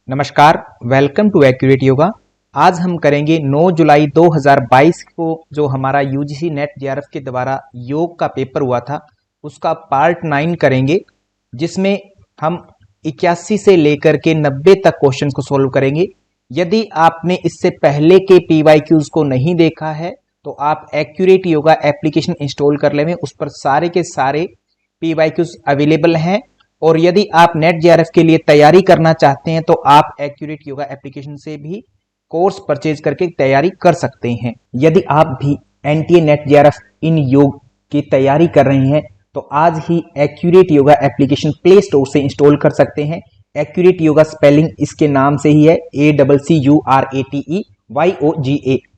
नमस्कार, welcome to accurate yoga. आज हम करेंगे 9 जुलाई 2022 को जो हमारा यूजीसी नेट जेआरएफ के द्वारा योग का पेपर हुआ था उसका पार्ट 9 करेंगे, जिसमें हम 81 से लेकर के 90 तक क्वेश्चन को सॉल्व करेंगे। यदि आपने इससे पहले के पीवाईक्यूज को नहीं देखा है तो आप एक्यूरेट योगा एप्लीकेशन इंस्टॉल कर लें, उस पर सारे के सारे पीवाईक्यूज अवेलेबल हैं। और यदि आप नेट जेआरएफ के लिए तैयारी करना चाहते हैं तो आप एक्यूरेट योगा एप्लीकेशन से भी कोर्स परचेज करके तैयारी कर सकते हैं। यदि आप भी एनटीए नेट जेआरएफ इन योग की तैयारी कर रहे हैं तो आज ही accurate yoga application play store से इंस्टॉल कर सकते हैं। एक्यूरेट योगा स्पेलिंग इसके नाम से ही है, ACCURATEYOGA।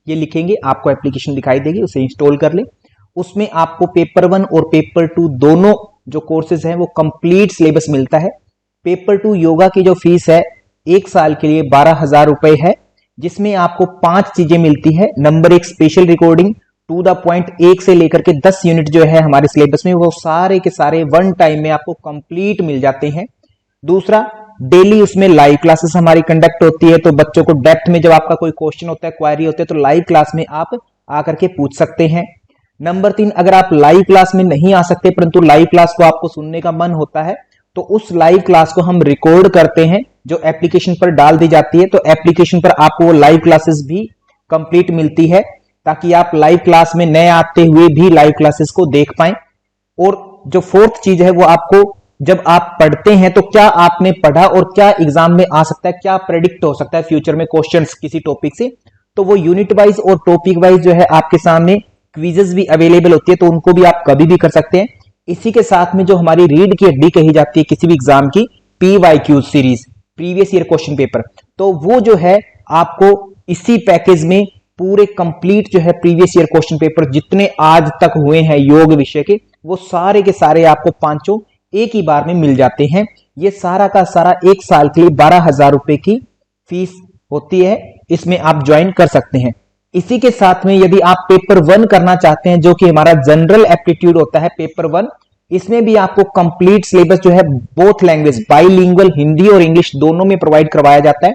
ये लिखेंगे आपको एप्लीकेशन दिखाई देगी, उसे इंस्टॉल कर लें। उसमें आपको पेपर 1 और पेपर 2 दोनों जो कोर्सेज हैं वो कंप्लीट सिलेबस मिलता है। पेपर 2 योगा की जो फीस है 1 साल के लिए 12,000 रुपए है, जिसमें आपको 5 चीजें मिलती है। Number 1 special recording to the point 1 से लेकर के 10 यूनिट जो है हमारे सिलेबस में वो सारे के सारे वन टाइम में आपको कंप्लीट मिल जाते हैं। दूसरा, डेली उसमें लाइव क्लासेस हमारी कंडक्ट होती है, तो बच्चों को डेप्थ में जब आपका कोई क्वेश्चन होता है, क्वायरी होती है, तो लाइव क्लास में आप आकर के पूछ सकते हैं। नंबर 3, अगर आप लाइव क्लास में नहीं आ सकते परंतु लाइव क्लास को आपको सुनने का मन होता है तो उस लाइव क्लास को हम रिकॉर्ड करते हैं, जो एप्लीकेशन पर डाल दी जाती है। तो एप्लीकेशन पर आपको वो लाइव क्लासेस भी कंप्लीट मिलती है, ताकि आप लाइव क्लास में नए आते हुए भी लाइव क्लासेस को देख पाएं। और जो फोर्थ चीज है वो आपको जब आप पढ़ते हैं तो क्या आपने पढ़ा और क्या एग्जाम में आ सकता है, क्या प्रेडिक्ट हो सकता है फ्यूचर में क्वेश्चंस किसी टॉपिक से, तो वो यूनिट वाइज और टॉपिक वाइज जो है आपके सामने क्विजेस भी अवेलेबल होती है, तो उनको भी आप कभी भी कर सकते हैं। इसी के साथ में जो हमारी रीढ़ की हड्डी कही जाती है किसी भी एग्जाम की, PYQ series, previous year question paper, तो वो जो है आपको इसी पैकेज में पूरे कंप्लीट जो है प्रीवियस ईयर क्वेश्चन पेपर जितने आज तक हुए हैं योग विषय के, वो सारे के सारे आपको पांचों एक ही बार में मिल जाते हैं। ये सारा का सारा 1 साल के लिए 12,000 रुपए की फीस होती है, इसमें आप ज्वाइन कर सकते हैं। इसी के साथ में यदि आप पेपर 1 करना चाहते हैं, जो कि हमारा जनरल एप्टीट्यूड होता है पेपर 1, इसमें भी आपको कंप्लीट सिलेबस जो है बोथ लैंग्वेज बाइलिंगुअल हिंदी और इंग्लिश दोनों में प्रोवाइड करवाया जाता है,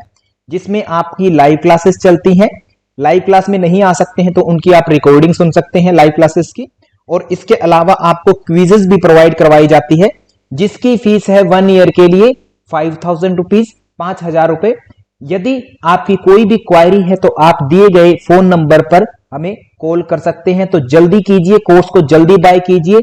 जिसमें आपकी लाइव क्लासेस चलती हैं। लाइव क्लास में नहीं आ सकते हैं तो उनकी आप रिकॉर्डिंग सुन सकते हैं लाइव क्लासेस की। और इसके अलावा आपको क्विजेस भी प्रोवाइड करवाई जाती है, जिसकी फीस है 1 ईयर के लिए 5,000 रुपीज, 5,000 रुपए। यदि आपकी कोई भी क्वायरी है तो आप दिए गए फोन नंबर पर हमें कॉल कर सकते हैं। तो जल्दी कीजिए, कोर्स को जल्दी बाय कीजिए।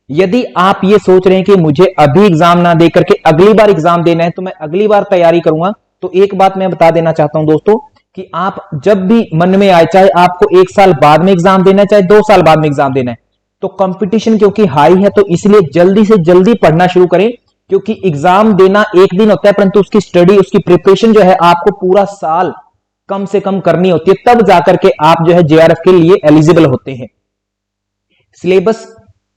यदि आप ये सोच रहे हैं कि मुझे अभी एग्जाम ना दे करके अगली बार एग्जाम देना है, तो मैं अगली बार तैयारी करूंगा, तो एक बात मैं बता देना चाहता हूं दोस्तों कि आप जब भी मन में आए, चाहे आपको 1 साल बाद में एग्जाम देना है, चाहे 2 साल बाद में एग्जाम देना है, तो कंपटीशन क्योंकि हाई है तो इसलिए जल्दी से जल्दी पढ़ना शुरू करें। क्योंकि एग्जाम देना एक दिन होता है परंतु उसकी स्टडी, उसकी प्रिपरेशन जो है आपको पूरा साल कम से कम करनी होती है, तब जाकर के आप जो है जेआरएफ के लिए एलिजिबल होते हैं। सिलेबस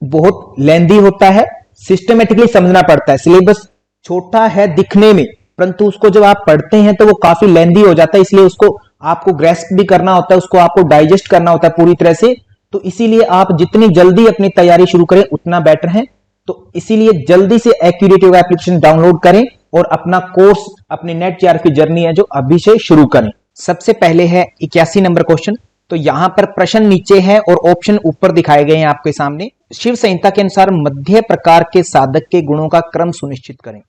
बहुत लेंदी होता है, सिस्टमेटिकली समझना पड़ता है। सिलेबस छोटा है दिखने में, परंतु उसको जब आप पढ़ते हैं तो वो काफी लेंदी हो जाता है, इसलिए उसको आपको ग्रेस्प भी करना होता है, उसको आपको डाइजेस्ट करना होता है पूरी तरह से। तो इसीलिए आप जितनी जल्दी अपनी तैयारी शुरू करें उतना बेटर है। तो इसीलिए जल्दी से एक्यूरेट योगा एप्लीकेशन डाउनलोड करें और अपना कोर्स, अपने नेट जेआरएफ की जर्नी है जो अभी से शुरू करें। सबसे पहले है 81 नंबर क्वेश्चन। तो यहां पर प्रश्न नीचे है और ऑप्शन ऊपर दिखाए गए हैं आपके सामने। शिव संहिता के अनुसार मध्य प्रकार के साधक के गुणों का क्रम सुनिश्चित करें।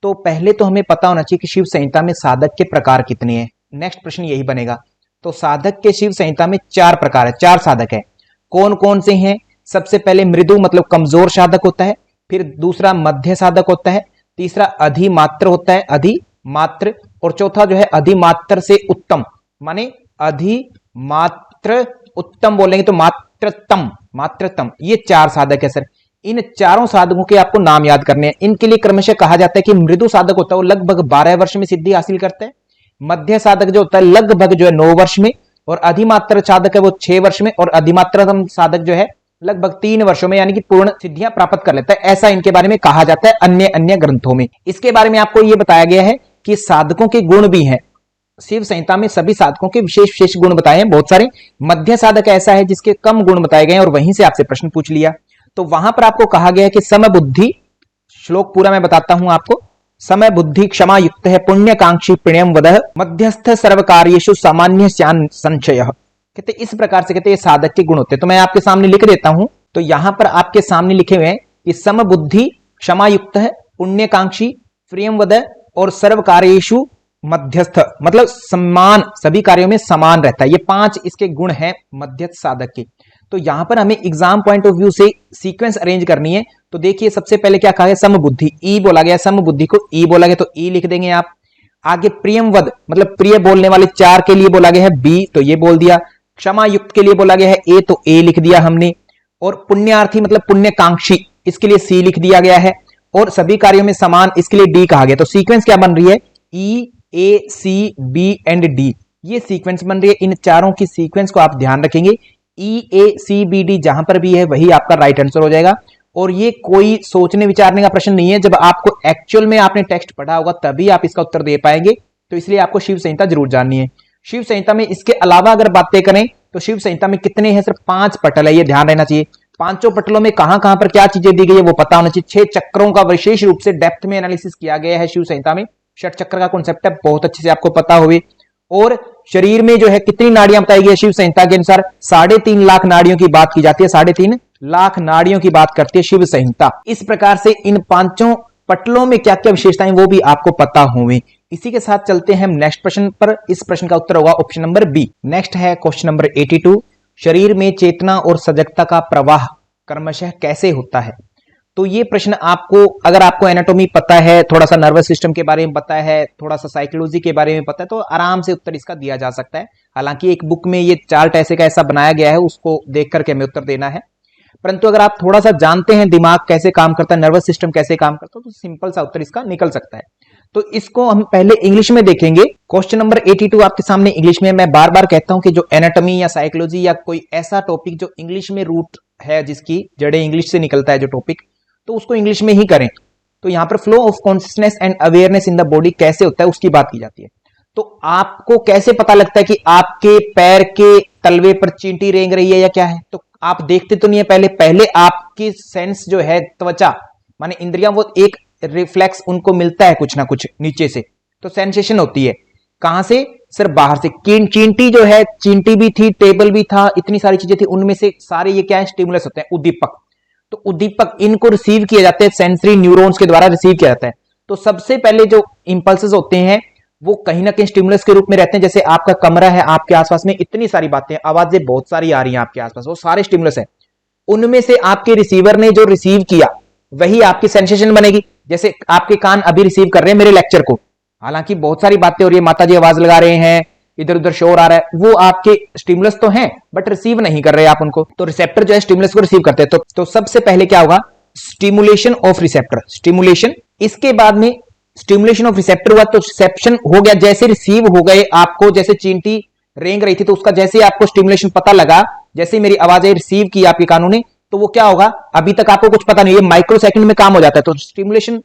तो पहले तो हमें पता होना चाहिए कि शिव संहिता में साधक के प्रकार कितने हैं। नेक्स्ट प्रश्न यही बनेगा। तो साधक के शिव संहिता में 4 प्रकार है, 4 साधक है। कौन कौन से हैं? सबसे पहले मृदु मतलब कमजोर साधक होता है, फिर दूसरा मध्य साधक होता है, तीसरा अधिमात्र होता है, अधिमात्र, और चौथा जो है अधिमात्र से उत्तम, माने अधिमात्र उत्तम बोलेंगे तो मात्रतम, मात्रतम। ये 4 साधक है सर। इन चारों साधकों के आपको नाम याद करने हैं। इनके लिए क्रमशः कहा जाता है कि मृदु साधक होता है वो लगभग 12 वर्ष में सिद्धि हासिल करता है, मध्य साधक जो होता है लगभग जो है 9 वर्ष में, और अधिमात्र साधक है वो 6 वर्ष में, और अधिमात्रतम साधक जो है लगभग 3 वर्षों में यानी कि पूर्ण सिद्धियां प्राप्त कर लेता है। ऐसा इनके बारे में कहा जाता है अन्य अन्य ग्रंथों में। इसके बारे में आपको यह बताया गया है कि साधकों के गुण भी हैं। शिव संहिता में सभी साधकों के विशेष विशेष गुण बताए हैं बहुत सारे। मध्य साधक ऐसा है जिसके कम गुण बताए गए हैं और वहीं से आपसे प्रश्न पूछ लिया। तो वहां पर आपको कहा गया है कि समबुद्धि, श्लोक पूरा मैं बताता हूं आपको। समय बुद्धि क्षमा युक्त है, पुण्यकांक्षी प्रणयम वदह, मध्यस्थ सर्वकार्येषु सामान्य संचय। कहते इस प्रकार से कहते ये साधक के गुण होते हैं। तो मैं आपके सामने लिख देता हूं। तो यहां पर आपके सामने लिखे हुए हैं कि सम बुद्धि क्षमा युक्त है, पुण्यकांक्षी प्रियम वदह और सर्व कार्येषु मध्यस्थ, मतलब समान, सभी कार्यों में समान रहता है। ये 5 इसके गुण हैं मध्यस्थ साधक के। तो यहां पर हमें एग्जाम पॉइंट ऑफ व्यू से सीक्वेंस अरेंज करनी है। तो देखिए सबसे पहले क्या कहा है, सम बुद्धि, ई बोला गया, सम बुद्धि को ई बोला गया तो ई लिख देंगे आप। आगे प्रियम वद, मतलब प्रिय बोलने वाले 4 के लिए बोला गया है बी, तो ये बोल दिया। क्षमा युक्त के लिए बोला गया है ए, तो ए लिख दिया हमने। और पुण्यार्थी मतलब पुण्यकांक्षी, इसके लिए सी लिख दिया गया है। और सभी कार्यों में समान, इसके लिए डी कहा गया। तो सीक्वेंस क्या बन रही है, ई ए सी बी एंड डी, ये सीक्वेंस बन रही है। इन चारों की सीक्वेंस को आप ध्यान रखेंगे, ई ए सी बी डी जहां पर भी है वही आपका राइट आंसर हो जाएगा। और ये कोई सोचने विचारने का प्रश्न नहीं है, जब आपको एक्चुअल में आपने टेक्स्ट पढ़ा होगा तभी आप इसका उत्तर दे पाएंगे। तो इसलिए आपको शिव संहिता जरूर जाननी है। शिव संहिता में इसके अलावा अगर बातें करें तो शिव संहिता में कितने हैं, सिर्फ 5 पटल है, ये ध्यान रहना चाहिए। 5 पटलों में कहां कहां पर क्या चीजें दी गई है वो पता होना चाहिए। 6 चक्रों का विशेष रूप से डेप्थ में एनालिसिस किया गया है शिव संहिता में। षट चक्र का कॉन्सेप्ट है, बहुत अच्छे से आपको पता होवे। और शरीर में जो है कितनी नाड़ियां बताई गई है शिव संहिता के अनुसार, 3.5 लाख नाड़ियों की बात की जाती है, 3.5 लाख नाड़ियों की बात करती है शिव संहिता। इस प्रकार से इन 5 पटलों में क्या क्या विशेषताएं वो भी आपको पता होंगे। इसी के साथ चलते हैं हम नेक्स्ट प्रश्न पर। इस प्रश्न का उत्तर होगा ऑप्शन नंबर बी। नेक्स्ट है क्वेश्चन नंबर 82, शरीर में चेतना और सजगता का प्रवाह क्रमशः कैसे होता है। तो ये प्रश्न आपको, अगर आपको एनाटॉमी पता है, थोड़ा सा नर्वस सिस्टम के बारे में पता है, थोड़ा सा साइकोलॉजी के बारे में पता है, तो आराम से उत्तर इसका दिया जा सकता है। हालांकि एक बुक में ये चार्ट ऐसे का ऐसा बनाया गया है, उसको देख करके हमें उत्तर देना है। परंतु अगर आप थोड़ा सा जानते हैं दिमाग कैसे काम करता है, नर्वस सिस्टम कैसे काम करता है, तो सिंपल सा उत्तर इसका निकल सकता है। तो इसको हम पहले इंग्लिश में देखेंगे। क्वेश्चन नंबर 82 आपके सामने इंग्लिश में। मैं बार बार कहता हूं कि जो एनाटॉमी या साइकोलॉजी या कोई ऐसा टॉपिक जो इंग्लिश में रूट है, जिसकी जड़ें इंग्लिश से निकलता है जो टॉपिक, तो उसको इंग्लिश में ही करें। तो यहां पर flow of consciousness and awareness in the body कैसे होता है उसकी बात की जाती है। तो आपको कैसे पता लगता है कि आपके पैर के तलवे पर चींटी रेंग रही है या क्या है, तो आप देखते तो नहीं है, पहले आपकी सेंस जो है, त्वचा माने इंद्रियां, वो एक रिफ्लेक्स उनको मिलता है कुछ ना कुछ नीचे से, तो सेंसेशन होती है। कहां से, सिर्फ बाहर से। चींटी जो है, चींटी भी थी, टेबल भी था, इतनी सारी चीजें थी, उनमें से सारे ये क्या है, स्टिमुलस होते हैं, उद्दीपक। तो उद्दीपक इनको रिसीव किए जाते हैं, सेंसरी न्यूरॉन्स के द्वारा रिसीव किया जाता है। तो सबसे पहले जो इंपल्सेस होते हैं वो कहीं ना कहीं स्टिमुलस के रूप में रहते हैं। जैसे आपका कमरा है, आपके आसपास में इतनी सारी बातें, आवाजें बहुत सारी आ रही हैं आपके आसपास, वो सारे स्टिमुलस है। उनमें से आपके रिसीवर ने जो रिसीव किया वही आपकी सेंसेशन बनेगी। जैसे आपके कान अभी रिसीव कर रहे हैं मेरे लेक्चर को, हालांकि बहुत सारी बातें हो रही है, माता जी आवाज लगा रहे हैं, इधर उधर शोर आ रहा है, वो आपके स्टिमुलस तो हैं बट रिसीव नहीं कर रहे आप उनको। तो रिसेप्टर जो है स्टिमुलस को रिसीव करते हैं। तो सबसे पहले क्या होगा, स्टिमुलेशन ऑफ रिसेप्टर, स्टिमुलेशन। इसके बाद में स्टिमुलेशन ऑफ रिसेप्टर हुआ तो रिसेप्शन हो गया, जैसे रिसीव हो गए आपको, जैसे चींटी रेंग रही थी तो उसका जैसे आपको स्टिमुलेशन पता लगा, जैसे मेरी आवाजें रिसीव की आपके कानों ने, तो वो क्या होगा, अभी तक आपको कुछ पता नहीं, ये माइक्रो सेकंड में काम हो जाता है। तो स्टिमुलेशन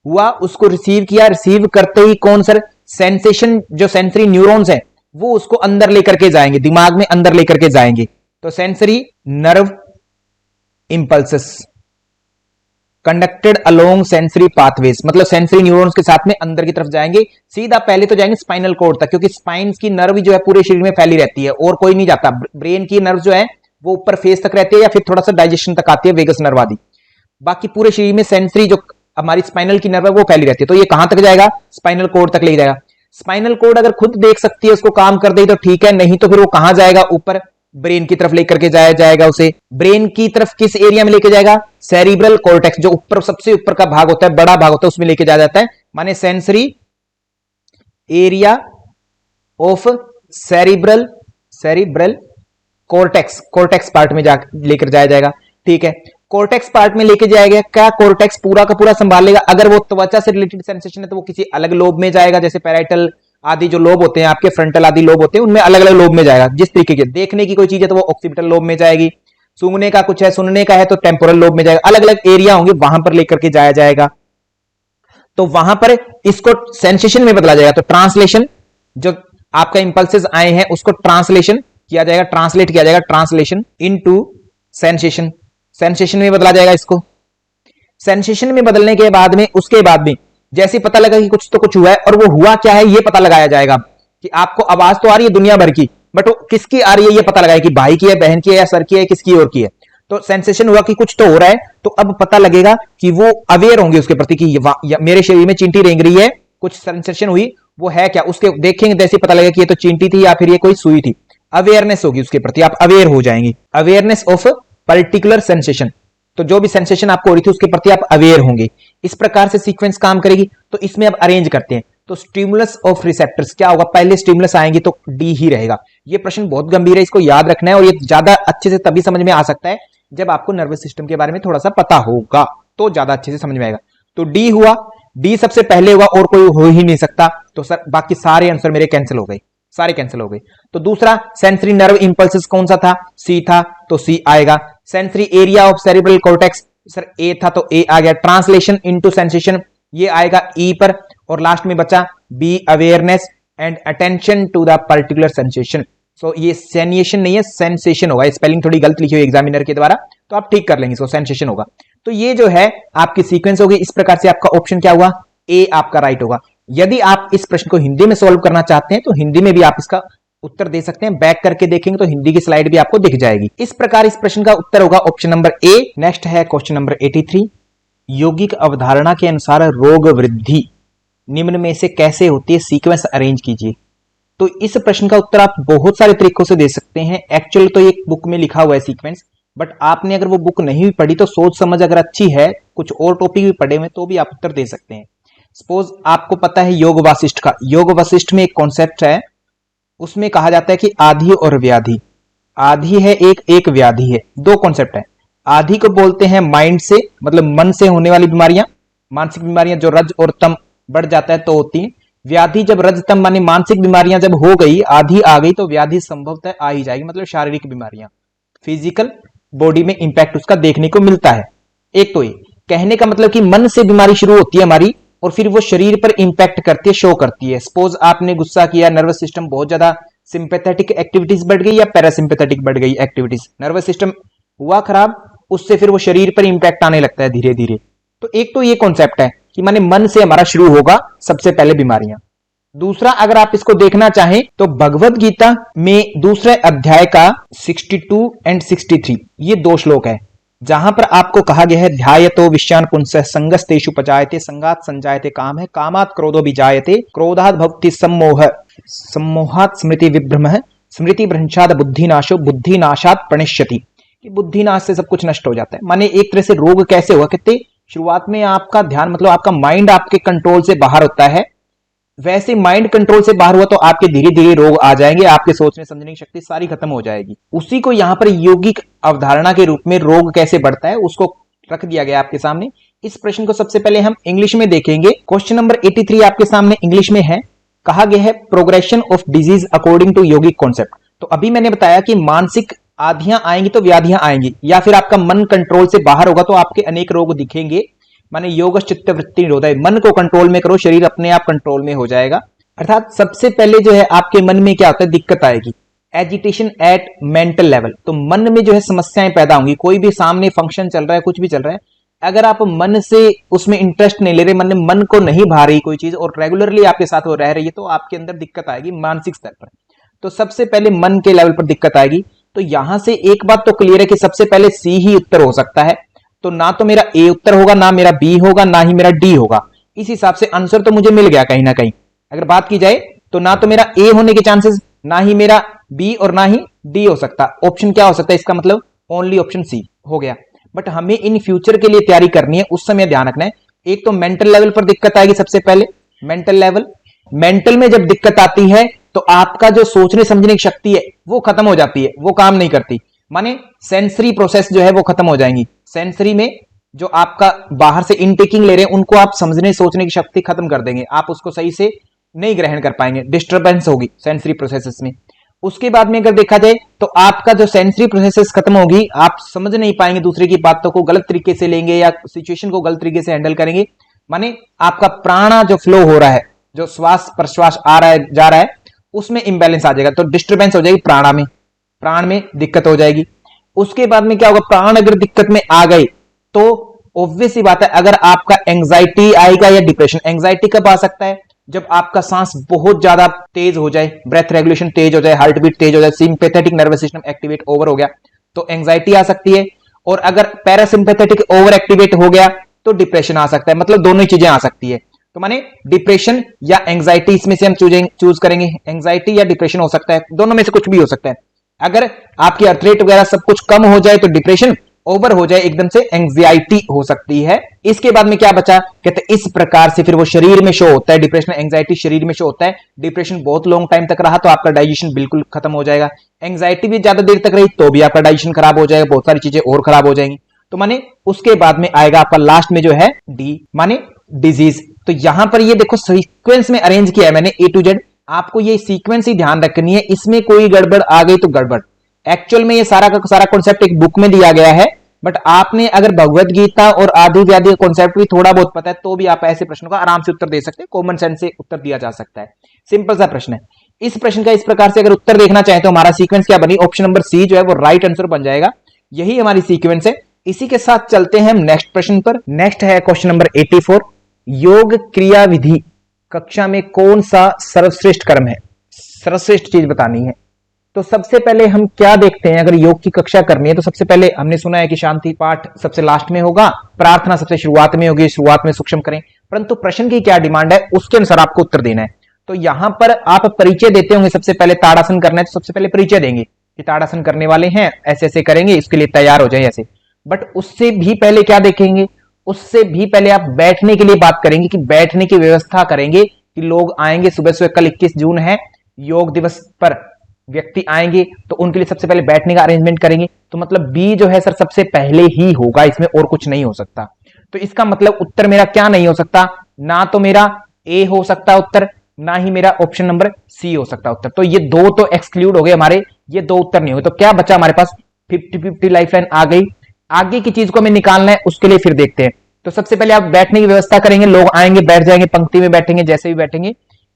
हुआ, उसको रिसीव किया, रिसीव करते ही कौन सर, सेंसेशन, जो सेंसरी न्यूरॉन्स है वो उसको अंदर लेकर के जाएंगे, दिमाग में अंदर लेकर के जाएंगे। तो sensory nerve impulses conducted along sensory pathways, मतलब सेंसरी न्यूरॉन्स के साथ में अंदर की तरफ जाएंगे। सीधा पहले तो जाएंगे स्पाइनल कोर्ड तक, क्योंकि स्पाइन की नर्व जो है पूरे शरीर में फैली रहती है और कोई नहीं जाता। ब्रेन की नर्व जो है वो ऊपर फेस तक रहती है या फिर थोड़ा सा डाइजेशन तक आती है, वेगस नर्व आदि। बाकी पूरे शरीर में सेंसरी जो हमारी स्पाइनल की नर्व है वो फैली रहती है। तो ये कहां तक जाएगा, स्पाइनल कोर्ड तक ले जाएगा। स्पाइनल कोर्ड अगर खुद देख सकती है, उसको काम कर दे तो ठीक है, नहीं तो फिर वो कहां जाएगा, ऊपर ब्रेन की तरफ लेकर के जाएगा उसे। ब्रेन की तरफ किस एरिया में लेके जाएगा, सेरिब्रल कॉर्टेक्स, जो ऊपर सबसे ऊपर का भाग होता है, बड़ा भाग होता है, उसमें लेके जाया जाता है। माने sensory area of cerebral cortex part में लेकर जाया जाएगा। ठीक है, कॉर्टेक्स पार्ट में लेके जाएगा। क्या कॉर्टेक्स पूरा का पूरा संभाल लेगा? अगर वो त्वचा से रिलेटेड सेंसेशन है तो वो किसी अलग लोब में जाएगा, जैसे पैराइटल आदि जो लोब होते हैं आपके, फ्रंटल आदि लोब होते हैं, उनमें अलग अलग लोब में जाएगा। जिस तरीके के देखने की कोई चीज है तो वो ऑक्सीपिटल लोब में जाएगी, सूंघने का कुछ है, सुनने का है तो टेम्पोरल लोब में जाएगा। अलग अलग एरिया होंगे, वहां पर लेकर के जाया जाएगा। तो वहां पर इसको सेंसेशन में बदला जाएगा। तो ट्रांसलेशन, जो आपका इंपल्सेस आए हैं उसको ट्रांसलेशन किया जाएगा, ट्रांसलेट किया जाएगा, ट्रांसलेशन इनटू सेंसेशन में बदला जाएगा। इसको सेंसेशन में बदलने के बाद में, उसके बाद में जैसे ही पता लगा कि कुछ तो कुछ हुआ है, और वो हुआ क्या है ये पता लगाया जाएगा कि आपको आवाज तो आ रही है दुनिया भर की, बट वो किसकी आ रही है ये पता लगाया कि भाई की है, बहन की है, या सर की है, किसकी और की है। तो सेंसेशन हुआ कि कुछ तो हो रहा है, तो अब पता लगेगा कि वो अवेयर होंगे उसके प्रति कि मेरे शरीर में चींटी रेंग रही है, कुछ सेंसेशन हुई, वो है क्या, उसके देखेंगे जैसे पता लगेगा कि ये तो चींटी थी या फिर ये कोई सुई थी, अवेयरनेस होगी उसके प्रति, आप अवेयर हो जाएंगे, अवेयरनेस ऑफ पर्टिकुलर सेंसेशन। तो जो भी सेंसेशन आपको हो रही थी उसके प्रति आप अवेयर होंगे। इस प्रकार से सीक्वेंस काम करेगी। तो इसमें अब अरेंज करते हैं, तो स्टिमुलस ऑफ रिसेप्टर्स क्या होगा, पहले स्टिमुलस आएंगे तो डी ही रहेगा। ये प्रश्न बहुत गंभीर है, इसको याद रखना है, और ये ज्यादा अच्छे से तभी समझ में आ सकता है जब आपको नर्वस सिस्टम के बारे में थोड़ा सा पता होगा, तो ज्यादा अच्छे से समझ में आएगा। तो डी हुआ, डी सबसे पहले हुआ और कोई हो ही नहीं सकता, तो सर बाकी सारे आंसर मेरे कैंसिल हो गए, सारे कैंसिल हो गए। तो दूसरा सेंसरी नर्व इंपल्सेस कौन सा था, सी था, तो सी आएगा। Sensory area of cerebral cortex, sir A था तो ए आ गया। ट्रांसलेशन इनटू सेंसेशन, ये आएगा ई पर। और लास्ट में बचा B, awareness and attention to the particular sensation. So ये सेनिएशन नहीं है, सेंसेशन होगा, स्पेलिंग थोड़ी गलत लिखी हुई एग्जामिनर के द्वारा, तो आप ठीक कर लेंगे, सो सेंसेशन होगा। तो ये जो है आपकी सीक्वेंस होगी। इस प्रकार से आपका ऑप्शन क्या हुआ, ए आपका राइट होगा। यदि आप इस प्रश्न को हिंदी में सॉल्व करना चाहते हैं तो हिंदी में भी आप इसका उत्तर दे सकते हैं, बैक करके देखेंगे तो हिंदी की स्लाइड भी आपको दिख जाएगी। इस प्रकार इस प्रश्न का उत्तर होगा ऑप्शन नंबर ए। नेक्स्ट है क्वेश्चन नंबर 83। यौगिक अवधारणा के अनुसार रोग वृद्धि निम्न में से कैसे होती है, सीक्वेंस अरेंज कीजिए। तो इस प्रश्न का उत्तर आप बहुत सारे तरीकों से दे सकते हैं। एक्चुअल तो एक बुक में लिखा हुआ है सीक्वेंस, बट आपने अगर वो बुक नहीं भी पढ़ी तो सोच समझ अगर अच्छी है, कुछ और टॉपिक भी पढ़े हुए, तो भी आप उत्तर दे सकते हैं। सपोज आपको पता है योग वासिष्ठ का, योग वशिष्ठ में एक कॉन्सेप्ट है, उसमें कहा जाता है कि आधि और व्याधि। आधि है एक व्याधि है, दो कॉन्सेप्ट है। आधि को बोलते हैं माइंड से, मतलब मन से होने वाली बीमारियां, मानसिक बीमारियां जो रज और तम बढ़ जाता है तो होती है। व्याधि जब रज तम मानी मानसिक बीमारियां जब हो गई, आधि आ गई, तो व्याधि संभवतः आ ही जाएगी, मतलब शारीरिक बीमारियां, फिजिकल बॉडी में इंपैक्ट उसका देखने को मिलता है। एक तो ये कहने का मतलब कि मन से बीमारी शुरू होती है हमारी, और फिर वो शरीर पर इंपैक्ट करती है, शो करती है। सपोज आपने गुस्सा किया, नर्वस सिस्टम बहुत ज्यादा सिंपैथेटिक एक्टिविटीज बढ़ गई या पैरासिम्पैथेटिक बढ़ गई एक्टिविटीज, नर्वस सिस्टम हुआ खराब, उससे फिर वो शरीर पर इंपैक्ट आने लगता है धीरे धीरे। तो एक तो ये कॉन्सेप्ट है कि माने मन से हमारा शुरू होगा सबसे पहले बीमारियां। दूसरा अगर आप इसको देखना चाहें तो भगवत गीता में दूसरे अध्याय का 62 एंड 63 ये दो श्लोक है, जहां पर आपको कहा गया है ध्यायतो विषयान पुंसः संगस्तेषु पचायते संगात संजायते काम है कामात क्रोधो विजायते क्रोधात भवति सम्मोह सम्मोहात स्मृति विभ्रमः स्मृति भ्रंशात बुद्धिनाशो बुद्धिनाशात प्रणश्यति, कि बुद्धिनाश से सब कुछ नष्ट हो जाता है। माने एक तरह से रोग कैसे हुआ, कहते शुरुआत में आपका ध्यान मतलब आपका माइंड आपके कंट्रोल से बाहर होता है, वैसे माइंड कंट्रोल से बाहर हुआ तो आपके धीरे धीरे रोग आ जाएंगे, आपके सोचने समझने की शक्ति सारी खत्म हो जाएगी। उसी को यहाँ पर यौगिक अवधारणा के रूप में रोग कैसे बढ़ता है उसको रख दिया गया आपके सामने। इस प्रश्न को सबसे पहले हम इंग्लिश में देखेंगे। क्वेश्चन नंबर 83 आपके सामने इंग्लिश में है। कहा गया है progression of disease according to यौगिक कॉन्सेप्ट। तो अभी मैंने बताया कि मानसिक आधियां आएंगी तो व्याधियां आएंगी, या फिर आपका मन कंट्रोल से बाहर होगा तो आपके अनेक रोग दिखेंगे। माने योग चित्त वृत्ति निरोधा, मन को कंट्रोल में करो, शरीर अपने आप कंट्रोल में हो जाएगा। अर्थात सबसे पहले जो है आपके मन में क्या होता है, दिक्कत आएगी, एजिटेशन एट मेंटल लेवल। तो मन में जो है समस्याएं पैदा होंगी। कोई भी सामने फंक्शन चल रहा है, कुछ भी चल रहा है, अगर आप मन से उसमें इंटरेस्ट नहीं ले रहे, मन को नहीं भा रही कोई चीज और रेगुलरली आपके साथ वो रह रही है, तो आपके अंदर दिक्कत आएगी मानसिक स्तर पर। तो सबसे पहले मन के लेवल पर दिक्कत आएगी। तो यहां से एक बात तो क्लियर है कि सबसे पहले सी ही उत्तर हो सकता है। तो ना तो मेरा ए उत्तर होगा, ना मेरा बी होगा, ना ही मेरा डी होगा। इस हिसाब से आंसर तो मुझे मिल गया कहीं ना कहीं। अगर बात की जाए तो ना तो मेरा ए होने के चांसेस, ना ही मेरा बी और ना ही डी हो सकता। ऑप्शन क्या हो सकता है इसका मतलब, ओनली ऑप्शन सी हो गया। बट हमें इन फ्यूचर के लिए तैयारी करनी है, उस समय ध्यान रखना है। एक तो मेंटल लेवल पर दिक्कत आएगी सबसे पहले, मेंटल लेवल। मेंटल में जब दिक्कत आती है तो आपका जो सोचने समझने की शक्ति है वो खत्म हो जाती है, वो काम नहीं करती। माने सेंसरी प्रोसेस जो है वो खत्म हो जाएंगी। सेंसरी में जो आपका बाहर से इनटेकिंग ले रहे हैं उनको आप समझने सोचने की शक्ति खत्म कर देंगे, आप उसको सही से नहीं ग्रहण कर पाएंगे, डिस्टर्बेंस होगी सेंसरी प्रोसेसेस में। उसके बाद में अगर देखा जाए तो आपका जो सेंसरी प्रोसेसेस खत्म होगी, आप समझ नहीं पाएंगे, दूसरे की बातों को गलत तरीके से लेंगे या सिचुएशन को गलत तरीके से हैंडल करेंगे। माने आपका प्राणा जो फ्लो हो रहा है, जो श्वास प्रश्वास आ रहा है जा रहा है, उसमें इंबैलेंस आ जाएगा, तो डिस्टर्बेंस हो जाएगी प्राणा में, प्राण में दिक्कत हो जाएगी। उसके बाद में क्या होगा, प्राण अगर दिक्कत में आ गए तो ऑब्वियस सी बात है, अगर आपका एंजाइटी आएगा या डिप्रेशन, एंजाइटी कब आ सकता है? जब आपका सांस बहुत ज्यादा तेज हो जाए, ब्रेथ रेगुलेशन तेज हो जाए, हार्ट बीट तेज हो जाए, sympathetic nervous system activate over हो गया तो एंजाइटी आ सकती है। और अगर पैरासिम्पैथेटिक ओवर एक्टिवेट हो गया तो डिप्रेशन आ सकता है। मतलब दोनों ही चीजें आ सकती है। तो माने डिप्रेशन या एंजाइटी, इसमें से हम चूज करेंगे। एंजाइटी या डिप्रेशन हो सकता है, दोनों में से कुछ भी हो सकता है। अगर आपकी अर्थ रेट वगैरह सब कुछ कम हो जाए तो डिप्रेशन, ओवर हो जाए एकदम से एंग्जाइटी हो सकती है। इसके बाद में क्या बचा, कहते इस प्रकार से फिर वो शरीर में शो होता है। डिप्रेशन एंग्जाइटी शरीर में शो होता है। डिप्रेशन बहुत लॉन्ग टाइम तक रहा तो आपका डाइजेशन बिल्कुल खत्म हो जाएगा। एंग्जाइटी भी ज्यादा देर तक रही तो भी आपका डाइजेशन खराब हो जाएगा, बहुत सारी चीजें और खराब हो जाएंगी। तो माने उसके बाद में आएगा आपका लास्ट में जो है डी, माने डिजीज। तो यहां पर ये देखो सीक्वेंस में अरेंज किया है मैंने ए टू जेड। आपको ये सीक्वेंस ही ध्यान रखनी है, इसमें कोई गड़बड़ आ गई तो गड़बड़। एक्चुअल में ये सारा का सारा कॉन्सेप्ट एक बुक में दिया गया है, बट आपने अगर भगवत गीता और आदि व्यादि कॉन्सेप्ट भी थोड़ा बहुत पता है तो भी आप ऐसे प्रश्नों का आराम से उत्तर दे सकते हैं। कॉमन सेंस से उत्तर दिया जा सकता है। सिंपल सा प्रश्न है। इस प्रश्न का इस प्रकार से अगर उत्तर देखना चाहे तो हमारा सीक्वेंस क्या बनी, ऑप्शन नंबर सी जो है वो राइट आंसर बन जाएगा। यही हमारी सीक्वेंस है। इसी के साथ चलते हैं हम नेक्स्ट प्रश्न पर। नेक्स्ट है क्वेश्चन नंबर 84। योग क्रिया विधि कक्षा में कौन सा सर्वश्रेष्ठ कर्म है? सर्वश्रेष्ठ चीज बतानी है। तो सबसे पहले हम क्या देखते हैं, अगर योग की कक्षा करनी है तो सबसे पहले हमने सुना है कि शांति पाठ सबसे लास्ट में होगा, प्रार्थना सबसे शुरुआत में होगी, शुरुआत में सूक्ष्म करें। परंतु प्रश्न की क्या डिमांड है उसके अनुसार आपको उत्तर देना है। तो यहां पर आप परिचय देते होंगे, सबसे पहले ताड़ासन करना है तो सबसे पहले परिचय देंगे कि ताड़ासन करने वाले हैं, ऐसे ऐसे करेंगे, इसके लिए तैयार हो जाए ऐसे। बट उससे भी पहले क्या देखेंगे, उससे भी पहले आप बैठने के लिए बात करेंगे कि बैठने की व्यवस्था करेंगे कि लोग आएंगे सुबह सुबह, कल 21 जून है, योग दिवस पर व्यक्ति आएंगे तो उनके लिए सबसे पहले बैठने का अरेंजमेंट करेंगे। तो मतलब बी जो है सर सबसे पहले ही होगा, इसमें और कुछ नहीं हो सकता। तो इसका मतलब उत्तर मेरा क्या नहीं हो सकता, ना तो मेरा ए हो सकता उत्तर, ना ही मेरा ऑप्शन नंबर सी हो सकता उत्तर। तो ये दो तो एक्सक्लूड हो गए हमारे, ये दो उत्तर नहीं हुए। तो क्या बचा हमारे पास, 50-50 लाइफ लाइन आ गई। आगे की चीज को हमें निकालना है, उसके लिए फिर देखते हैं। तो सबसे पहले आप बैठने की व्यवस्था करेंगे, लोग आएंगे, बैठ जाएंगे, पंक्ति में बैठेंगे, जैसे भी बैठेंगे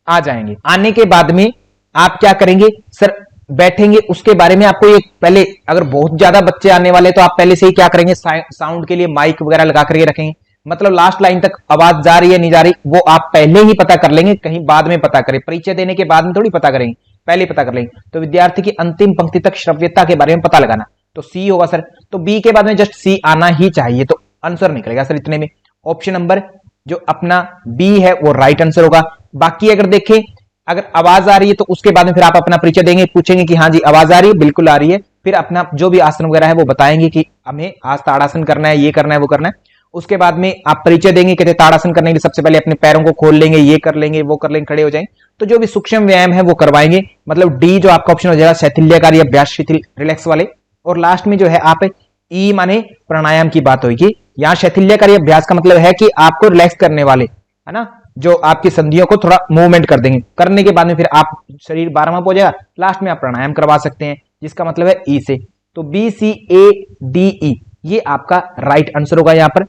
आ जाएंगे। आने के बाद में आप क्या करेंगे सर, बैठेंगे, उसके बारे में आपको ये पहले, अगर बहुत ज्यादा बच्चे आने वाले तो आप पहले से ही क्या करेंगे, साउंड के लिए माइक वगैरह लगा करके रखेंगे। मतलब लास्ट लाइन तक आवाज जा रही है नहीं जा रही वो आप पहले ही पता कर लेंगे, कहीं बाद में पता करें, परिचय देने के बाद में थोड़ी पता करेंगे, पहले पता कर लेंगे। तो विद्यार्थी की अंतिम पंक्ति तक श्रव्यता के बारे में पता लगाना, तो सी होगा सर। तो बी के बाद में जस्ट सी आना ही चाहिए, तो आंसर निकलेगा सर इतने में। ऑप्शन नंबर जो अपना बी है वो राइट आंसर होगा। बाकी अगर देखें, अगर आवाज आ रही है तो उसके बाद में फिर आप अपना परिचय देंगे, पूछेंगे कि हाँ जी आवाज आ रही है, बिल्कुल आ रही है। फिर अपना जो भी आसन वगैरह है वो बताएंगे कि हमें आज ताड़ासन करना है, ये करना है, वो करना है। उसके बाद में आप परिचय देंगे, कहते ताड़ासन करने के लिए सबसे पहले अपने पैरों को खोल लेंगे, ये कर लेंगे, वो कर लेंगे, खड़े हो जाएंगे। तो जो भी सूक्ष्म व्यायाम है वो करवाएंगे। मतलब डी जो आपका ऑप्शन हो जाएगा शैथिल्यकारी अभ्यास, शिथिल रिलैक्स वाले। और लास्ट में जो है आप ई माने प्राणायाम की बात होगी। यहाँ शैथिल्यकारी अभ्यास का मतलब है कि आपको रिलैक्स करने वाले, है ना, जो आपकी संधियों को थोड़ा मूवमेंट कर देंगे। करने के बाद में फिर आप शरीर बारहवां हो जाएगा, लास्ट में आप प्राणायाम करवा सकते हैं, जिसका मतलब है ई से। तो B C A D E ये आपका राइट आंसर होगा। यहां पर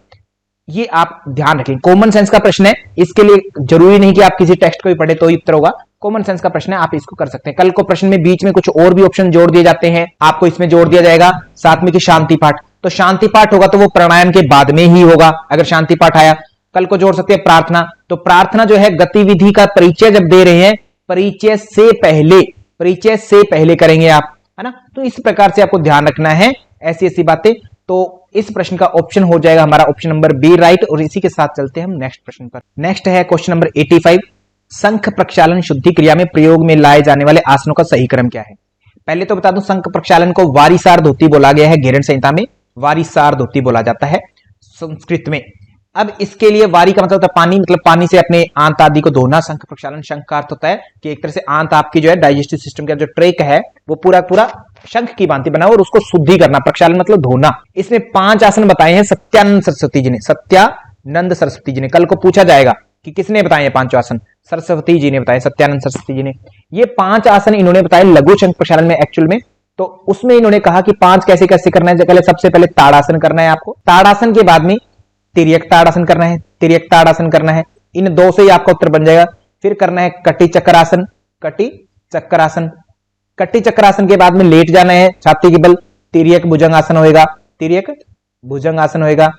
ये आप ध्यान रखें, कॉमन सेंस का प्रश्न है, इसके लिए जरूरी नहीं कि आप किसी टेक्स्ट को ही पढ़े तो ही उत्तर होगा। कॉमन सेंस का प्रश्न है, आप इसको कर सकते हैं। कल को प्रश्न में बीच में कुछ और भी ऑप्शन जोड़ दिए जाते हैं, आपको इसमें जोड़ दिया जाएगा साथ में कि शांति पाठ। तो शांति पाठ होगा तो वो प्राणायाम के बाद में ही होगा अगर शांति पाठ आया। कल को जोड़ सकते हैं प्रार्थना, तो प्रार्थना जो है गतिविधि का परिचय जब दे रहे हैं, परिचय से पहले करेंगे आप, है ना। तो इस प्रकार से आपको ध्यान रखना है ऐसी ऐसी बातें। तो इस प्रश्न का ऑप्शन हो जाएगा हमारा ऑप्शन नंबर बी राइट। और इसी के साथ चलते हैं हम नेक्स्ट प्रश्न पर। नेक्स्ट है क्वेश्चन नंबर 85। शंख प्रक्षालन शुद्धि क्रिया में प्रयोग में लाए जाने वाले आसनों का सही क्रम क्या है? पहले तो बता दूं, शंख प्रक्षालन को वारिसार धोती बोला गया है, घेरण संहिता में वारिसार धोती बोला जाता है संस्कृत में। अब इसके लिए वारी का मतलब होता है पानी, मतलब पानी से अपने आंत आदि को धोना। शंख प्रक्षालन, शंख का अर्थ होता है कि एक तरह से आंत आपकी जो है डाइजेस्टिव सिस्टम का जो ट्रैक है वो पूरा पूरा शंख की भांति बना और उसको शुद्धि करना। प्रक्षालन मतलब धोना। इसमें 5 आसन बताए हैं सत्यानंद सरस्वती जी ने, सत्यानंद सरस्वती जी ने। कल को पूछा जाएगा कि किसने बताए 5 आसन, सरस्वती जी ने बताए, सत्यानंद सरस्वती जी ने। ये 5 आसन इन्होंने बताए लघु शंख प्रक्षालन में एक्चुअल में। तो उसमें इन्होंने कहा कि 5 कैसे कैसे करना है। सबसे पहले ताड़ासन करना है आपको, ताड़ासन के बाद में तिर्यक ताड़ासन करना है, तिर्यक ताड़ासन करना है। इन 2 से ही आपका उत्तर बन जाएगा। फिर करना है कटी चक्रासन, कटी चक्रासन। कटी चक्रासन के बाद में लेट जाना है छाती के बल, तिर्यक भुजंगासन होएगा, तिर्यक भुजंगासन होएगा।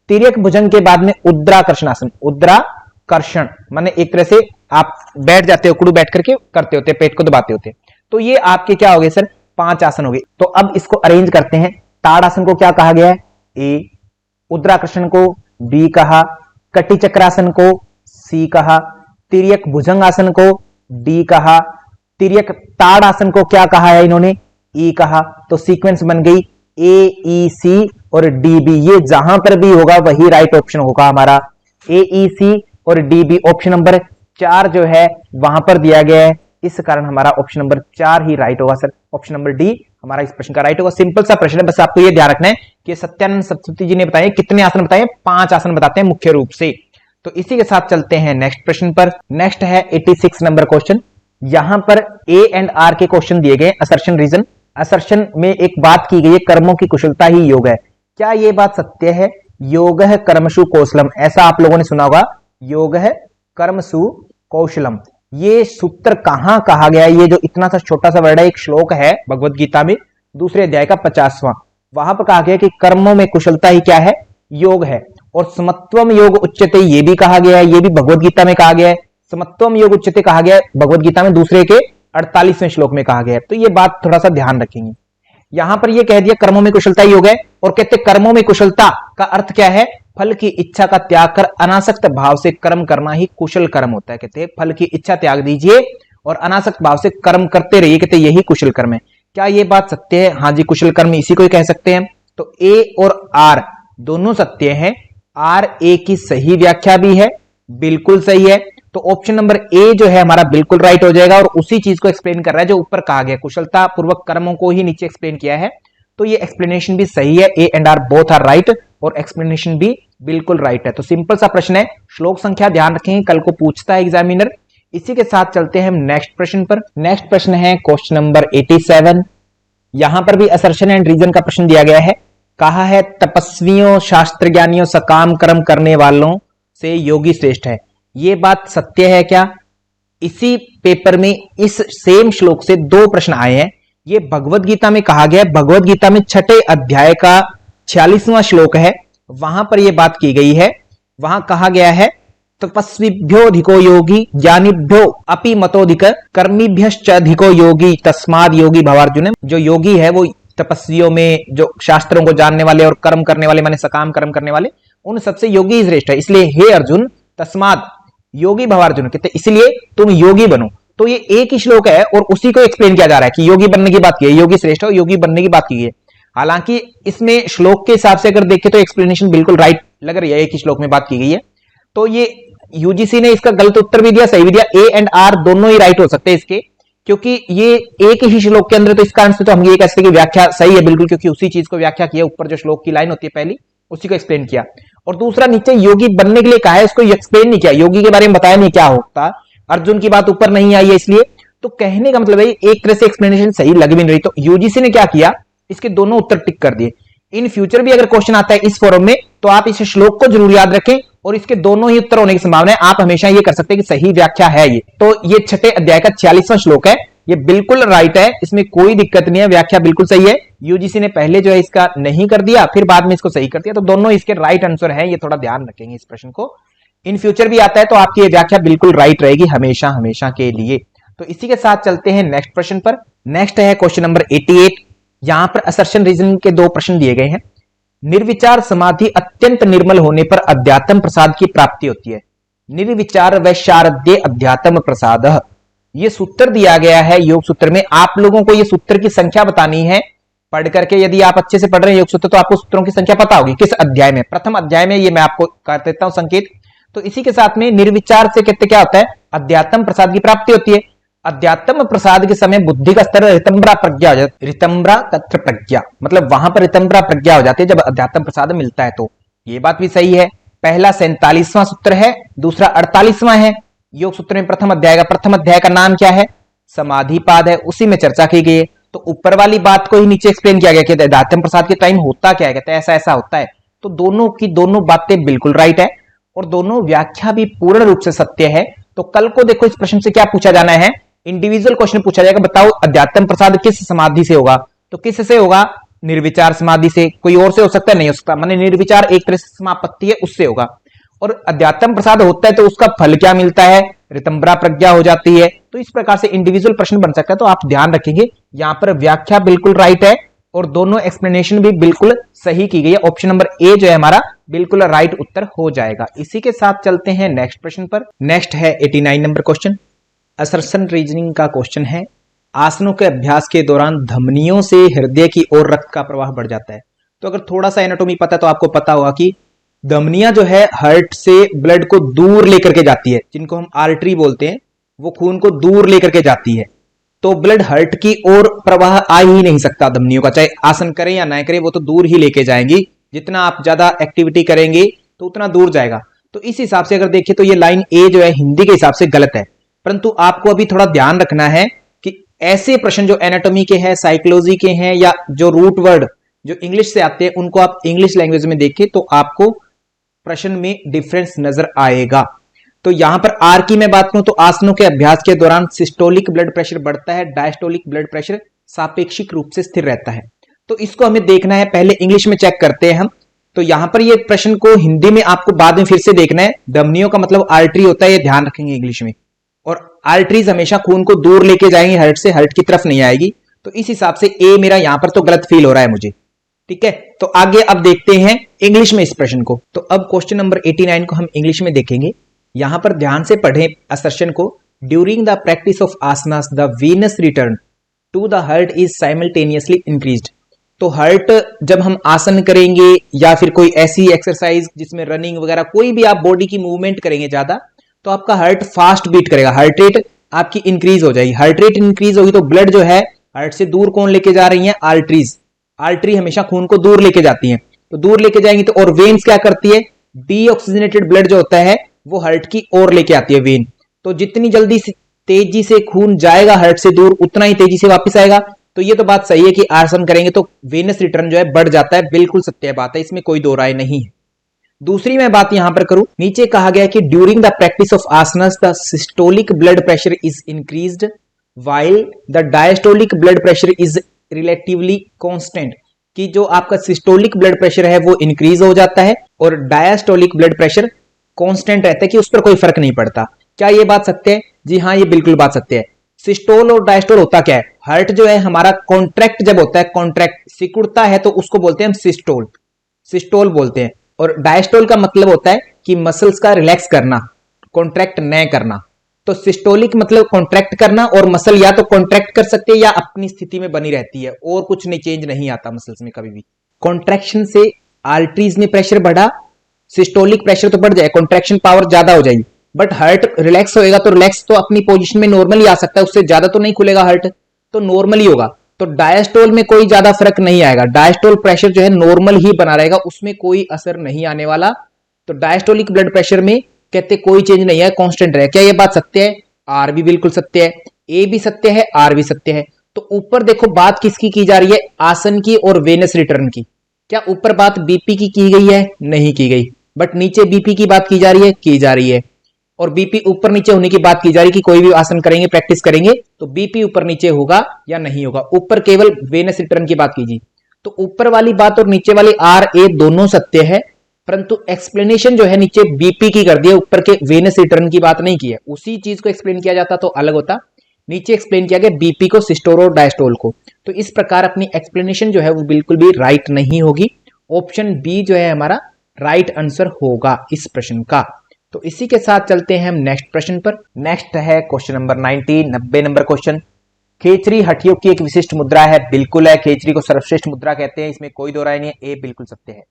तिर्यक भुजंग के बाद में उद्राकर्षण आसन, उद्राकर्षण माने एक तरह से आप बैठ जाते हो, कुड़ू बैठ करके करते होते, पेट को दबाते होते। तो ये आपके क्या हो गए सर, 5 आसन हो गए। तो अब इसको अरेंज करते हैं। ताड़ासन को क्या कहा गया है, ए, उद्राकर्षण को बी कहा, कटी चक्रासन को सी कहा, तिर्यक भुजंग आसन को डी कहा, तिर्यक ताड़ आसन को क्या कहा है इन्होंने, ई कहा। तो सीक्वेंस बन गई ए, ई, सी और डी, बी। ये जहां पर भी होगा वही राइट ऑप्शन होगा हमारा। ए, ई, सी और डी, बी ऑप्शन नंबर 4 जो है वहां पर दिया गया है, इस कारण हमारा ऑप्शन नंबर 4 ही राइट होगा सर। ऑप्शन नंबर डी हमारा इस प्रश्न का राइट होगा। सिंपल सा प्रश्न है, बस आपको ये ध्यान रखना है कि सत्यानंद सरस्वती जी ने बताए कितने आसन बताए, 5 आसन बताते हैं मुख्य रूप से। तो इसी के साथ चलते हैं नेक्स्ट प्रश्न पर। नेक्स्ट है 86 नंबर क्वेश्चन। यहां पर ए एंड आर के क्वेश्चन दिए गए, असर्शन रीजन। असर्शन में एक बात की गई है, कर्मों की कुशलता ही योग है। क्या ये बात सत्य है, योग है कर्मसु कौशलम, ऐसा आप लोगों ने सुना होगा, योग है कर्मसु कौशलम। ये सूत्र कहां कहा गया है, ये जो इतना सा छोटा सा वर्ड है, एक श्लोक है भगवत गीता में दूसरे अध्याय का 50वां, वहां पर कहा गया कि कर्मों में कुशलता ही क्या है, योग है। और समत्वम योग उच्यते ये भी कहा गया है, ये भी भगवत गीता में कहा गया है। समत्वम योग उच्यते कहा गया है भगवत गीता में दूसरे के 48वें श्लोक में कहा गया है। तो ये बात थोड़ा सा ध्यान रखेंगे। यहां पर ये कह दिया कर्मों में कुशलता ही योग है, और कहते कर्मों में कुशलता का अर्थ क्या है, फल की इच्छा का त्याग कर अनासक्त भाव से कर्म करना ही कुशल कर्म होता है। कहते हैं फल की इच्छा त्याग दीजिए और अनासक्त भाव से कर्म करते रहिए, कहते यही कुशल कर्म है। क्या ये बात सत्य है, हाँ जी, कुशल कर्म इसी को ही कह सकते हैं। तो ए और आर दोनों सत्य हैं। आर ए की सही व्याख्या भी है, बिल्कुल सही है। तो ऑप्शन नंबर ए जो है हमारा बिल्कुल राइट हो जाएगा, और उसी चीज को एक्सप्लेन कर रहा है जो ऊपर कहा गया, कुशलता पूर्वक कर्मों को ही नीचे एक्सप्लेन किया है। तो ये एक्सप्लेनेशन भी सही है, A and R both are right, और एक्सप्लेनेशन भी बिल्कुल राइट है। तो सिंपल सा प्रश्न है, श्लोक संख्या ध्यान रखेंगे, कल को पूछता है एग्जामिनर। इसी के साथ चलते हैं हम नेक्स्ट प्रश्न पर। नेक्स्ट प्रश्न है क्वेश्चन नंबर 87। यहां पर भी असर्शन एंड रीजन का प्रश्न दिया गया है। कहा है तपस्वियों, शास्त्र ज्ञानियों, सकाम कर्म करने वालों से योगी श्रेष्ठ है। ये बात सत्य है क्या? इसी पेपर में इस सेम श्लोक से 2 प्रश्न आए हैं। ये भगवत गीता में कहा गया है, भगवत गीता में 6ठे अध्याय का 46वां श्लोक है, वहां पर यह बात की गई है। वहां कहा गया है तपस्विभ्योऽधिको योगी ज्ञानिभ्यो अपि मतोऽधिक कर्मिभ्यश्च अधिको योगी तस्माद् योगी भवार्जुन। जो योगी है वो तपस्वियों में, जो शास्त्रों को जानने वाले और कर्म करने वाले, माने सकाम कर्म करने वाले, उन सबसे योगी श्रेष्ठ है। इसलिए हे अर्जुन तस्माद् योगी भवार्जुन, कहते इसलिए तुम योगी बनो। तो ये एक ही श्लोक है और उसी को एक्सप्लेन किया जा रहा है कि योगी बनने की बात की है, योगी श्रेष्ठ हो, योगी बनने की बात की है। हालांकि इसमें श्लोक के हिसाब से अगर देखें तो एक्सप्लेनेशन बिल्कुल राइट लग रही है, एक ही श्लोक में बात की गई है। तो ये यूजीसी ने इसका गलत उत्तर भी दिया, सही भी दिया। ए एंड आर दोनों ही राइट हो सकते हैं इसके, क्योंकि ये एक ही श्लोक के अंदर। तो इसका आंसर तो हम ये कह सकते हैं कि व्याख्या सही है बिल्कुल, क्योंकि उसी चीज को व्याख्या किया, ऊपर जो श्लोक की लाइन होती है पहली उसी को एक्सप्लेन किया। और दूसरा नीचे योगी बनने के लिए कहा है, इसको एक्सप्लेन नहीं किया, योगी के बारे में बताया नहीं क्या होता। अर्जुन की बात ऊपर नहीं आई है इसलिए। तो कहने का मतलब है एक तरह से एक्सप्लेनेशन सही लग भी नहीं रही। तो यूजीसी ने क्या किया, इसके दोनों उत्तर टिक कर दिए। इन फ्यूचर भी अगर क्वेश्चन आता है इस फॉर्म में तो आप इस श्लोक को जरूर याद रखें, और इसके दोनों ही उत्तर होने की संभावना है। आप हमेशा ये कर सकते हैं कि सही व्याख्या है ये। तो ये 6ठे अध्याय का 46वां श्लोक है, ये बिल्कुल राइट है, इसमें कोई दिक्कत नहीं है, व्याख्या बिल्कुल सही है। यूजीसी ने पहले जो है इसका नहीं कर दिया, फिर बाद में इसको सही कर दिया। तो दोनों इसके राइट आंसर है, ये थोड़ा ध्यान रखेंगे इस प्रश्न को। इन फ्यूचर भी आता है तो आपकी ये व्याख्या बिल्कुल राइट रहेगी हमेशा हमेशा के लिए। तो इसी के साथ चलते हैं नेक्स्ट प्रश्न पर। नेक्स्ट है क्वेश्चन नंबर 88। यहां पर असर्शन रीजन के 2 प्रश्न दिए गए हैं। निर्विचार समाधि अत्यंत निर्मल होने पर अध्यात्म प्रसाद की प्राप्ति होती है। निर्विचार व शारद्य अध्यात्म प्रसाद, ये सूत्र दिया गया है योग सूत्र में। आप लोगों को ये सूत्र की संख्या बतानी है पढ़ करके। यदि आप अच्छे से पढ़ रहे हैं योग सूत्र तो आपको सूत्रों की संख्या पता होगी किस अध्याय में, प्रथम अध्याय में। ये मैं आपको कर देता हूं संकेत। तो इसी के साथ में निर्विचार से कहते क्या होता है, अध्यात्म प्रसाद की प्राप्ति होती है। अध्यात्म प्रसाद के समय बुद्धि का स्तर रितंब्रा प्रज्ञा हो जाती है। रितंब्रा कत्र प्रज्ञा मतलब वहां पर रितंब्रा प्रज्ञा हो जाती है जब अध्यात्म प्रसाद मिलता है। तो ये बात भी सही है। पहला 47वां सूत्र है, दूसरा 48वां है। योग सूत्र में प्रथम अध्याय का नाम क्या है, समाधिपाद है, उसी में चर्चा की गई है। तो ऊपर वाली बात को ही नीचे एक्सप्लेन किया गया कि अध्यात्म प्रसाद के टाइम होता क्या है, कहते हैं ऐसा ऐसा होता है। तो दोनों की दोनों बातें बिल्कुल राइट है और दोनों व्याख्या भी पूर्ण रूप से सत्य है। तो कल को देखो इस प्रश्न से क्या पूछा जाना है, इंडिविजुअल क्वेश्चन पूछा जाएगा, बताओ अध्यात्म प्रसाद किस समाधि से होगा। तो किस से होगा, निर्विचार समाधि से, कोई और से हो सकता है, नहीं हो सकता, माने निर्विचार एक तरह से समापत्ति है उससे होगा। और अध्यात्म प्रसाद होता है तो उसका फल क्या मिलता है, ऋतंभरा प्रज्ञा हो जाती है। तो इस प्रकार से इंडिविजुअल प्रश्न बन सकता है। तो आप ध्यान रखेंगे यहां पर व्याख्या बिल्कुल राइट है और दोनों एक्सप्लेनेशन भी बिल्कुल सही की गई है। ऑप्शन नंबर ए जो है हमारा बिल्कुल राइट उत्तर हो जाएगा। इसी के साथ चलते हैं नेक्स्ट प्रश्न पर। नेक्स्ट है 89 नंबर क्वेश्चन, असर्शन रीजनिंग का क्वेश्चन है। आसनों के अभ्यास के दौरान धमनियों से हृदय की ओर रक्त का प्रवाह बढ़ जाता है। तो अगर थोड़ा सा एनाटॉमी पता है तो आपको पता होगा कि धमनियां जो है हार्ट से ब्लड को दूर लेकर के जाती है, जिनको हम आर्टरी बोलते हैं, वो खून को दूर लेकर के जाती है। तो ब्लड हार्ट की ओर प्रवाह आ ही नहीं सकता धमनियों का, चाहे आसन करें या ना करें, वो तो दूर ही लेके जाएंगी। जितना आप ज्यादा एक्टिविटी करेंगे तो उतना दूर जाएगा। तो इस हिसाब से अगर देखें तो ये लाइन ए जो है हिंदी के हिसाब से गलत है। परंतु आपको अभी थोड़ा ध्यान रखना है कि ऐसे प्रश्न जो एनाटॉमी के हैं, साइकोलॉजी के हैं, या जो रूट वर्ड जो इंग्लिश से आते हैं, उनको आप इंग्लिश लैंग्वेज में देखें तो आपको प्रश्न में डिफरेंस नजर आएगा। तो यहां पर आर की मैं बात करूं तो आसनों के अभ्यास के दौरान सिस्टोलिक ब्लड प्रेशर बढ़ता है, डायस्टोलिक ब्लड प्रेशर सापेक्षिक रूप से स्थिर रहता है। तो इसको हमें देखना है, पहले इंग्लिश में चेक करते हैं हम। तो यहां पर ये प्रश्न को हिंदी में आपको बाद में फिर से देखना है। धमनियों का मतलब आर्टरी होता है, ये ध्यान रखेंगे इंग्लिश में। और आर्टरीज हमेशा खून को दूर लेके जाएंगे, हार्ट से हार्ट की तरफ नहीं आएगी। तो इस हिसाब से ए मेरा यहां पर तो गलत फील हो रहा है मुझे। ठीक है, तो आगे अब देखते हैं इंग्लिश में इस प्रश्न को। तो अब क्वेश्चन नंबर 89 को हम इंग्लिश में देखेंगे। यहां पर ध्यान से पढ़ें असर्शन को। During the practice of asanas the venous return to the heart is simultaneously increased. तो हार्ट जब हम आसन करेंगे या फिर कोई ऐसी एक्सरसाइज जिसमें रनिंग वगैरह कोई भी आप बॉडी की मूवमेंट करेंगे ज्यादा, तो आपका हार्ट फास्ट बीट करेगा, हार्ट रेट आपकी इंक्रीज हो जाएगी। हार्ट रेट इंक्रीज होगी तो ब्लड जो है हार्ट से दूर कौन लेके जा रही है, आर्टरीज। आर्टरी हमेशा खून को दूर लेके जाती है, तो दूर लेके जाएंगी तो, और वेन्स क्या करती है, डीऑक्सीजनेटेड ब्लड जो होता है वो हार्ट की ओर लेके आती है वेन। तो जितनी जल्दी तेजी से खून जाएगा हार्ट से दूर, उतना ही तेजी से वापस आएगा। तो ये तो बात सही है कि आसन करेंगे तो वेनस रिटर्न जो है बढ़ जाता है, बिल्कुल सत्य बात है, इसमें कोई दो राय नहीं है। दूसरी मैं बात यहां पर करूं, नीचे कहा गया कि during the practice of asanas the systolic blood pressure is increased while the diastolic blood pressure is relatively constant. कि जो आपका सिस्टोलिक ब्लड प्रेशर है वो इंक्रीज हो जाता है और डायस्टोलिक ब्लड प्रेशर कांस्टेंट रहता है, कि उस पर कोई फर्क नहीं पड़ता। क्या ये बात सत्य है? जी हाँ, ये बिल्कुल बात सत्य है। सिस्टोल और डायस्टोल होता क्या है, हार्ट जो है हमारा कॉन्ट्रैक्ट जब होता है, कॉन्ट्रैक्ट सिकुड़ता है तो उसको बोलते हैं हम सिस्टोल, सिस्टोल बोलते हैं। और डायस्टोल का मतलब होता है कि मसल्स का रिलैक्स करना, कॉन्ट्रैक्ट न करना। तो सिस्टोलिक मतलब कॉन्ट्रैक्ट करना, और मसल या तो कॉन्ट्रैक्ट कर सकते हैं या अपनी स्थिति में बनी रहती है, और कुछ नहीं, चेंज नहीं आता मसल्स में कभी भी। कॉन्ट्रैक्शन से आर्टरीज में प्रेशर बढ़ा, सिस्टोलिक प्रेशर तो बढ़ जाए, कॉन्ट्रैक्शन पावर ज्यादा हो जाएगी। बट हार्ट रिलैक्स होएगा तो रिलैक्स तो अपनी पोजीशन में नॉर्मली आ सकता है, उससे ज्यादा तो नहीं खुलेगा हार्ट, तो नॉर्मली होगा। तो डायस्टोल में कोई ज्यादा फर्क नहीं आएगा, डायस्टोल प्रेशर जो है नॉर्मल ही बना रहेगा, उसमें कोई असर नहीं आने वाला। तो डायस्टोलिक ब्लड प्रेशर में कहते कोई चेंज नहीं है, कांस्टेंट रहे। क्या ये बात सत्य है? आर भी बिल्कुल सत्य है, ए भी सत्य है, आर भी सत्य है। तो ऊपर देखो बात किसकी की जा रही है, आसन की और वेनस रिटर्न की। क्या ऊपर बात बीपी की गई है? नहीं की गई। बट नीचे बीपी की बात की जा रही है, की जा रही है। और बीपी ऊपर नीचे होने की बात की जा रही है कि कोई भी आसन करेंगे, प्रैक्टिस करेंगे तो बीपी ऊपर नीचे होगा या नहीं होगा। ऊपर केवल वेनस रिटर्न की बात कीजिए। तो ऊपर वाली बात और नीचे वाली आर ए दोनों सत्य है, परंतु एक्सप्लेनेशन जो है नीचे बीपी की कर दी है, ऊपर के वेनस रिटर्न की बात नहीं की है। उसी चीज को एक्सप्लेन किया जाता तो अलग होता, नीचे एक्सप्लेन किया गया बीपी को, सिस्टोल और डायस्टोल को। तो इस प्रकार अपनी एक्सप्लेनेशन जो है वो बिल्कुल भी राइट नहीं होगी। ऑप्शन बी जो है हमारा राइट आंसर होगा इस प्रश्न का। तो इसी के साथ चलते हैं हम नेक्स्ट प्रश्न पर। नेक्स्ट है क्वेश्चन नंबर 90 नंबर क्वेश्चन। खेचरी हठियों की एक विशिष्ट मुद्रा है, बिल्कुल है। खेचरी को सर्वश्रेष्ठ मुद्रा कहते हैं, इसमें कोई दो राय नहीं है, ए बिल्कुल सत्य है।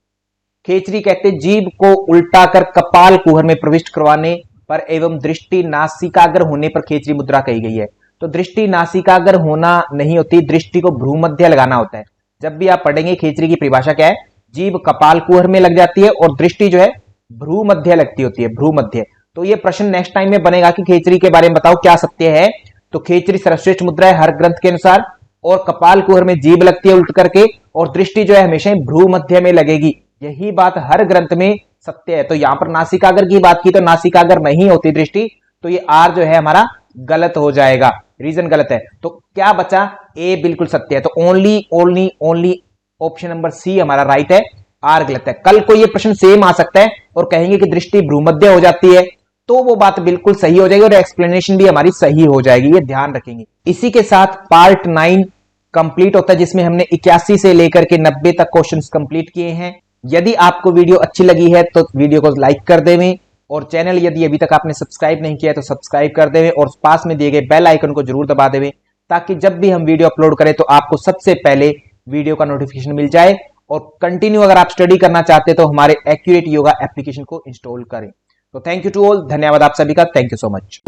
खेचरी कहते हैं जीभ को उल्टा कर कपाल कुहर में प्रविष्ट करवाने पर एवं दृष्टि नासिकाग्र होने पर खेचरी मुद्रा कही गई है। तो दृष्टि नासिकाग्र होना नहीं होती, दृष्टि को भ्रूमध्य लगाना होता है। जब भी आप पढ़ेंगे खेचरी की परिभाषा क्या है, जीभ कपाल कुहर में लग जाती है और दृष्टि जो है भ्रूमध्य लगती होती है, भ्रूमध्य। तो ये प्रश्न नेक्स्ट टाइम में बनेगा कि खेचरी के बारे में बताओ क्या सत्य है। तो खेचरी सर्वश्रेष्ठ मुद्रा है हर ग्रंथ के अनुसार, और कपाल कुहर में जीभ लगती है उल्ट करके, और दृष्टि जो है हमेशा भ्रूमध्य में लगेगी। यही बात हर ग्रंथ में सत्य है। तो यहां पर नासिकाग्र की बात की तो नासिकाग्र नहीं होती दृष्टि, तो ये आर जो है हमारा गलत हो जाएगा, रीजन गलत है। तो क्या बचा, ए बिल्कुल सत्य है। तो only only only option number C हमारा राइट है, आर गलत है। कल को ये प्रश्न सेम आ सकता है और कहेंगे कि दृष्टि भ्रूमध्य हो जाती है, तो वो बात बिल्कुल सही हो जाएगी और एक्सप्लेनेशन भी हमारी सही हो जाएगी, ये ध्यान रखेंगे। इसी के साथ पार्ट 9 कंप्लीट होता है, जिसमें हमने 81 से लेकर के 90 तक क्वेश्चंस कंप्लीट किए हैं। यदि आपको वीडियो अच्छी लगी है तो वीडियो को लाइक कर देवें और चैनल यदि अभी तक आपने सब्सक्राइब नहीं किया है तो सब्सक्राइब कर देवें और पास में दिए गए बेल आइकन को जरूर दबा देवें, ताकि जब भी हम वीडियो अपलोड करें तो आपको सबसे पहले वीडियो का नोटिफिकेशन मिल जाए। और कंटिन्यू अगर आप स्टडी करना चाहते हैं तो हमारे एक्यूरेट योगा एप्लीकेशन को इंस्टॉल करें। तो थैंक यू टू ऑल, धन्यवाद आप सभी का, थैंक यू सो मच।